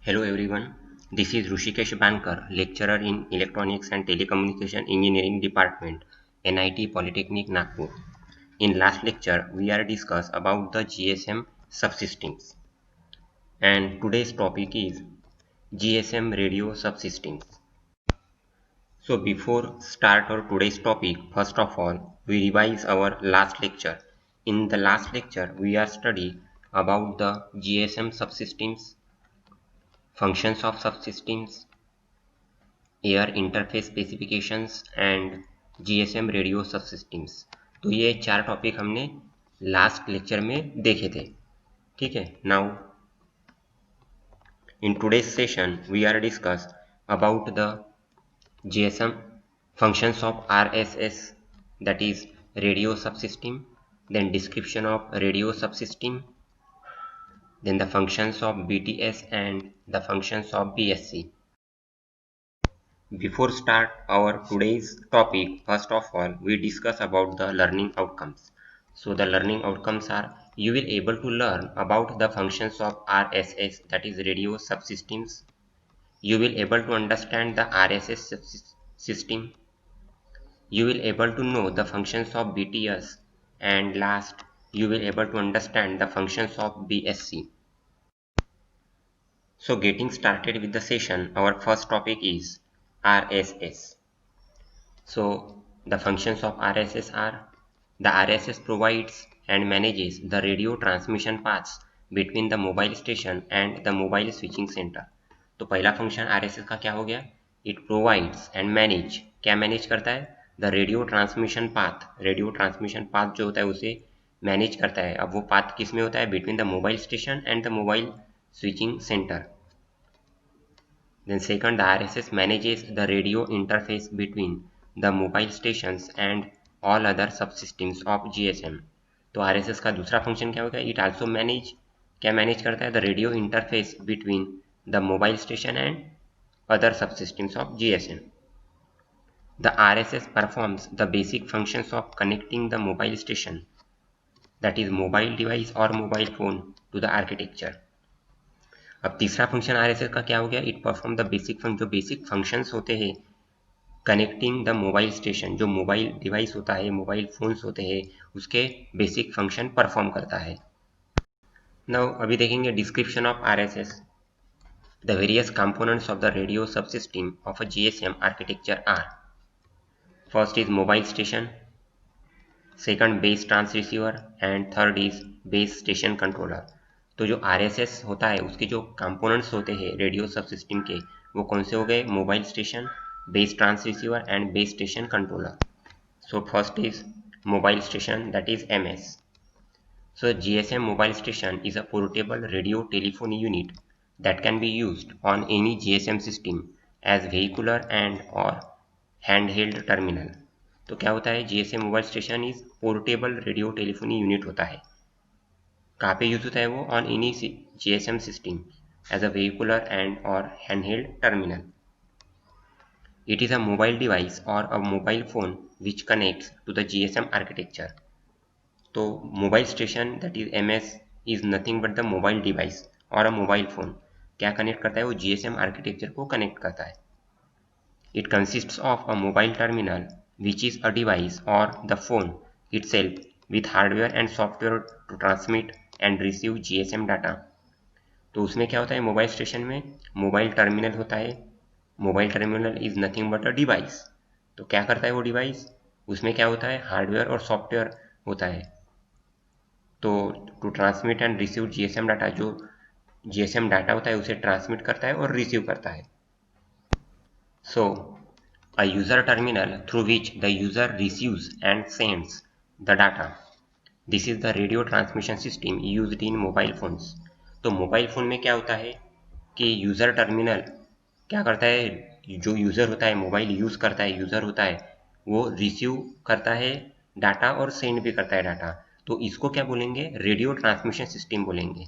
Hello everyone, this is Rushikesh Bankar, lecturer in Electronics and Telecommunication Engineering Department, NIT Polytechnic Nagpur. In last lecture, we are discussed about the GSM subsystems, and today's topic is GSM radio subsystems. So before start our today's topic, first of all, we revise our last lecture. In the last lecture, we are studying about the GSM subsystems, functions of subsystems, air interface specifications and GSM radio subsystems. तो ये चार topic हमने last lecture में देखे थे। ठीक है, now in today's session we are discuss about the GSM functions of RSS, that is radio subsystem, then description of radio subsystem, then the functions of BTS and the functions of BSC. Before start our today's topic, first of all we discuss about the learning outcomes. So the learning outcomes are, you will able to learn about the functions of RSS, that is radio subsystems. You will able to understand the RSS system. You will able to know the functions of BTS, and last you will able to understand the functions of BSC. So getting started with the session, our first topic is RSS. So the functions of RSS are, the RSS provides and manages the radio transmission paths between the mobile station and the mobile switching center. तो पहला function RSS का क्या हो गया, it provides and manage, क्या manage करता है, the radio transmission path, radio transmission path जो होता है उसे मैनेज करता है। अब वो पाथ किस में होता है, between the mobile station and the mobile switching center. Then second, the RSS manages the radio interface between the mobile stations and all other subsystems of GSM. तो RSS का दूसरा फंक्शन क्या होगा, इट आल्सो मैनेज, क्या manage करता है, the radio interface between the mobile station and other subsystems of GSM. The RSS performs the basic functions of connecting the mobile station, that is mobile device or mobile phone, to the architecture. अब तीसरा function RSS का क्या हो गया, it perform the basic function, जो basic functions होते हैं connecting the mobile station, जो मोबाइल डिवाइस होता है, मोबाइल फोन्स होते हैं, उसके बेसिक फंक्शन परफॉर्म करता है। नाउ अभी देखेंगे description of RSS. The various components of the radio subsystem of a GSM architecture are, first is mobile station, second base transceiver and third is base station controller. तो जो RSS होता है उसके जो कंपोनेंट्स होते हैं रेडियो सबसिस्टम के, वो कौन से हो गए, mobile station, base transceiver and base station controller. So first is mobile station, that is MS. So GSM mobile station is a portable radio telephony unit that can be used on any GSM system as vehicular and or handheld terminal. तो क्या होता है, GSM mobile station is portable radio telephony unit होता है। कहाँ पे use होता है वो, on any GSM system as a vehicular and और handheld terminal. It is a mobile device और a mobile phone which connects to the GSM architecture. तो mobile station that is MS is nothing but the mobile device और a mobile phone, क्या connect करता है वो, GSM architecture को connect करता है. It consists of a mobile terminal which is a device और the phone itself with hardware and software to transmit and receive GSM data. तो उसमें क्या होता है, मोबाइल स्टेशन में मोबाइल टर्मिनल होता है. Mobile terminal is nothing but a device. तो क्या करता है वो डिवाइस, उसमें क्या होता है, हार्डवेयर और सॉफ्टवेयर होता है. तो to transmit and receive GSM data, जो GSM डाटा होता है उसे ट्रांसमिट करता है और रिसीव करता है. So a user terminal through which the user receives and sends the data, this is the radio transmission system used in mobile phones. तो मोबाइल फोन में क्या होता है कि यूजर टर्मिनल क्या करता है, जो यूजर होता है, मोबाइल यूज करता है, यूजर होता है, वो रिसीव करता है डाटा और सेंड भी करता है डाटा. तो इसको क्या बोलेंगे, रेडियो ट्रांसमिशन सिस्टम बोलेंगे.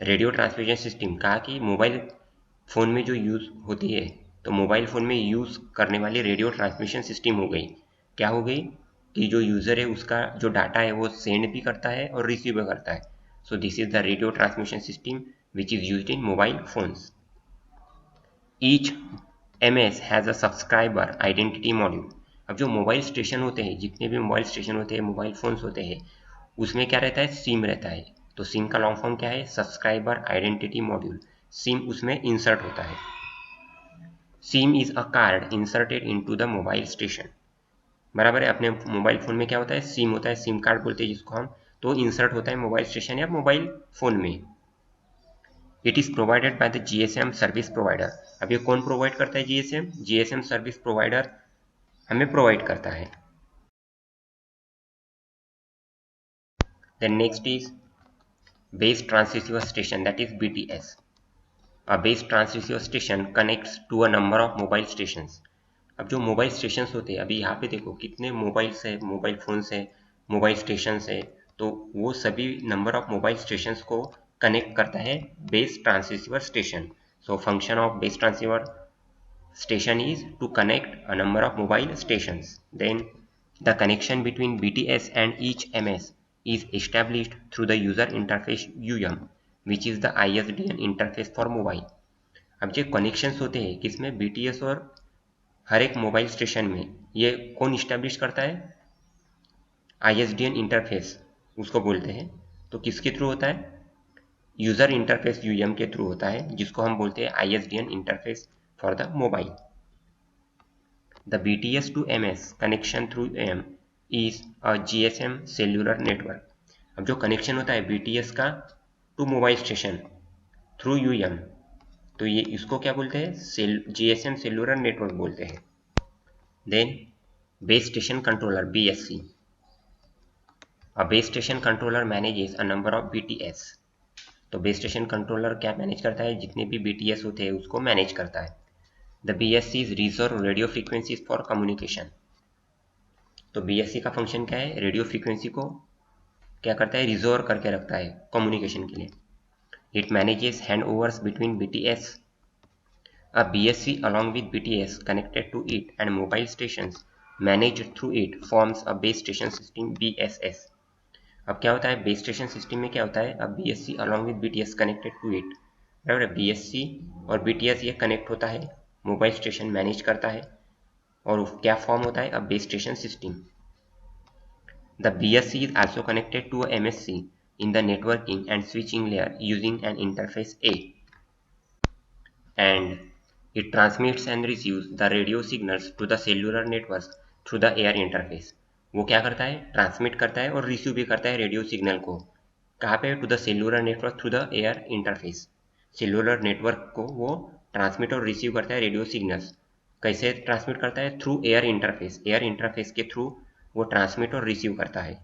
रेडियो ट्रांसमिशन सिस्टम कहा कि मोबाइल फोन में जो यूज होती है, तो मोबाइल फोन में यूज करने वाली रेडियो ट्रांसमिशन सिस्टम हो गई, क्या हो गई कि जो यूजर है उसका जो डाटा है वो सेंड भी करता है और रिसीव भी करता है. So this is the radio transmission system which is used in mobile phones. Each MS has a subscriber identity module. अब जो मोबाइल स्टेशन होते हैं, जितने भी मोबाइल स्टेशन होते हैं, मोबाइल फ़ोन्स होते हैं, उसमें क्या रहता है, सिम रहता है। तो सिम का लॉन्ग फॉर्म क्या है, सब्सक्राइबर आइडेंटिटी मॉड्यूल। सिम उसमें इंसर्ट होता है। SIM is a card inserted into the mobile station. बराबर है, अपने मोबाइल फ़ोन में क्या होता है, सिम होता है, सिम कार्ड बोलते हैं जिसको हम, तो इंसर्ट होता है मोबाइल स्टेशन या मोबाइल फ़ोन में। It is provided by the GSM service provider. अब ये कौन प्रोवाइड करता है, GSM सर्विस प्रोवाइडर हमें प्रोवाइड करता है। Then next is base transceiver station, that is BTS। A base transceiver station connects to a number of mobile stations। अब जो मोबाइल स्टेशन होते हैं, अभी यहाँ पे देखो कितने मोबाइल्स है, मोबाइल फोन्स है, मोबाइल स्टेशन है, तो वो सभी नंबर ऑफ मोबाइल स्टेशन को कनेक्ट करता है base transceiver station. So function of base transceiver station is to connect a number of mobile stations. Then the connection between BTS and each MS is established through the user interface UM, which is the ISDN interface for mobile। अब जो connections होते हैं किसमें, BTS और हर एक mobile station में, ये कौन इस्टेब्लिश करता है, ISDN इंटरफेस उसको बोलते हैं। तो किसके थ्रू होता है, यूजर इंटरफेस UM के थ्रू होता है, जिसको हम बोलते हैं ISDN interface for the mobile. The BTS to MS connection through AM is a GSM cellular network। अब जो कनेक्शन होता है BTS का to mobile station through UM, तो ये इसको क्या बोलते हैं, GSM सेल्युलर नेटवर्क बोलते हैं। Then base station controller BSC। A base station controller manages a number of BTS। तो बेस स्टेशन कंट्रोलर क्या मैनेज करता है, जितने भी BTS होते हैं उसको मैनेज करता है। The BSC is reserve radio frequencies for communication। तो BSC का फंक्शन क्या है, रेडियो फ्रीक्वेंसी को क्या करता है, रिजर्व करके रखता है कम्युनिकेशन के लिए। It manages hand overs between BTS। A BSC along with BTS connected to it and mobile stations managed through it forms a base station system BSS। अब क्या होता है, बेस स्टेशन सिस्टम में क्या होता है, अब BSC along with BTS connected to it, बराबर है, BSC और BTS ये कनेक्ट होता है, मोबाइल स्टेशन मैनेज करता है, और क्या फॉर्म होता है, अब base station system. The BSC is also connected to a MSC in the networking and switching layer using an interface A, and it transmits and receives the radio signals to the cellular networks through the air interface। वो क्या करता है, transmit करता है और receive भी करता है रेडियो सिग्नल को, कहाँ पे, to the cellular network through the air interface. Cellular network को वो ट्रांसमिट और रिसीव करता है रेडियो सिग्नल्स। कैसे ट्रांसमिट करता है, through air interface, air interface के थ्रू वो ट्रांसमिट और रिसीव करता है।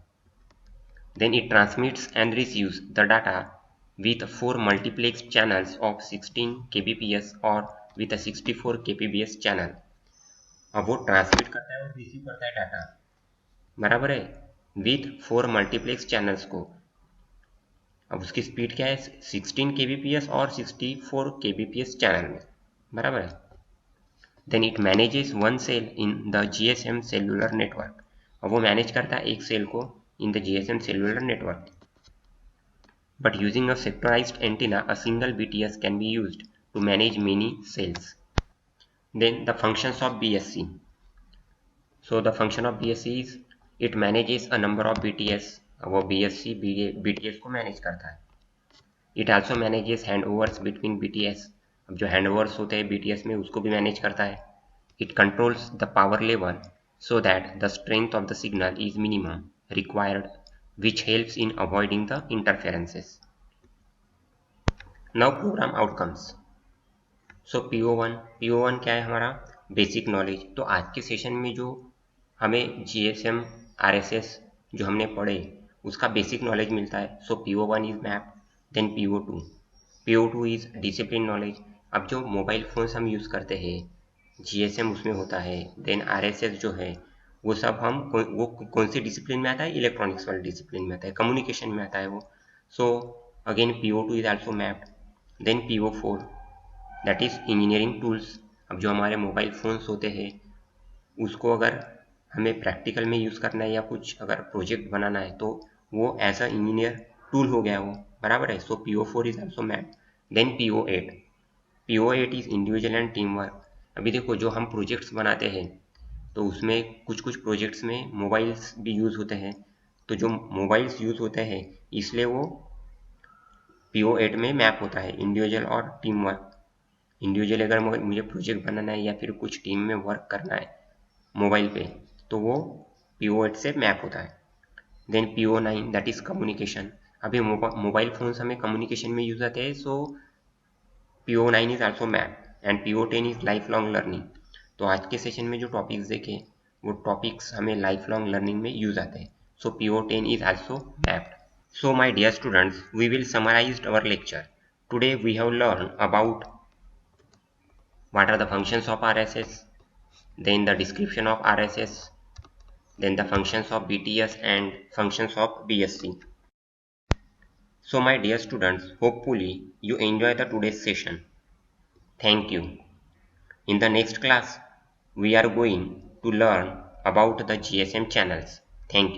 Then it transmits and receives the data with 4 multiplex channels of 16 kbps or with a 64 kbps channel। अब वो ट्रांसमिट करता है और रिसीव करता है डाटा, बराबर है, विथ 4 मल्टीप्लेक्स चैनल्स को। अब उसकी स्पीड क्या है, 16 kbps और 64 kbps चैनल में, बराबर है। Then it manages one cell in the GSM cellular network. अब वो मैनेज करता है एक सेल को in the GSM cellular network. But using a sectorized antenna, a single BTS can be used to manage many cells। Then the functions of BSC। So the function of BSC is it manages a number of BTS। वो BSC BTS को manage करता है। It also manages handovers between BTS। अब जो handovers होते हैं BTS में उसको भी मैनेज करता है। It controls the power level so that the strength of the signal is minimum required, which helps in avoiding the interferences। Now program outcomes। So PO1 क्या है हमारा, बेसिक नॉलेज। तो आज के सेशन में जो हमें GSM RSS जो हमने पढ़े उसका बेसिक नॉलेज मिलता है। So PO1 is map. Then PO2 is discipline knowledge. अब जो मोबाइल फोन्स हम यूज़ करते हैं GSM उसमें होता है, देन RSS जो है वो सब हम वो कौन से डिसिप्लिन में आता है, इलेक्ट्रॉनिक्स वाले डिसिप्लिन में आता है, कम्युनिकेशन में आता है वो। So again PO2 is also mapped. Then PO4 that is engineering tools. अब जो हमारे मोबाइल फ़ोन्स होते हैं उसको अगर हमें प्रैक्टिकल में यूज़ करना है या कुछ अगर प्रोजेक्ट बनाना है तो वो एज अ इंजीनियर टूल हो गया वो, बराबर है। So PO4 is also map. Then PO8 PO8 is individual and team work. अभी देखो जो हम प्रोजेक्ट्स बनाते हैं तो उसमें कुछ प्रोजेक्ट्स में मोबाइल्स भी यूज़ होते हैं, तो जो मोबाइल्स यूज़ होते हैं इसलिए वो PO8 में मैप होता है, इंडिविजुअल और टीम वर्क। इंडिविजुअल अगर मुझे प्रोजेक्ट बनाना है या फिर कुछ टीम में वर्क करना है मोबाइल पे तो वो PO8 से मैप होता है। Then PO9 that is communication. अभी मोबाइल फोन्स हमें कम्युनिकेशन में यूज आते हैं, so PO9 is also map and PO10 is life long learning. तो आज के सेशन में जो टॉपिक्स देखे वो टॉपिक्स हमें लाइफ लॉन्ग लर्निंग में यूज आते हैं, सो PO10 is also mapped. So my dear students, we will summarize our lecture. Today we have learned about what are the functions of RSS, then the description of RSS, then the functions of BTS and functions of BSC. So my dear students, hopefully you enjoy the today's session. Thank you. In the next class, we are going to learn about the GSM channels. Thank you.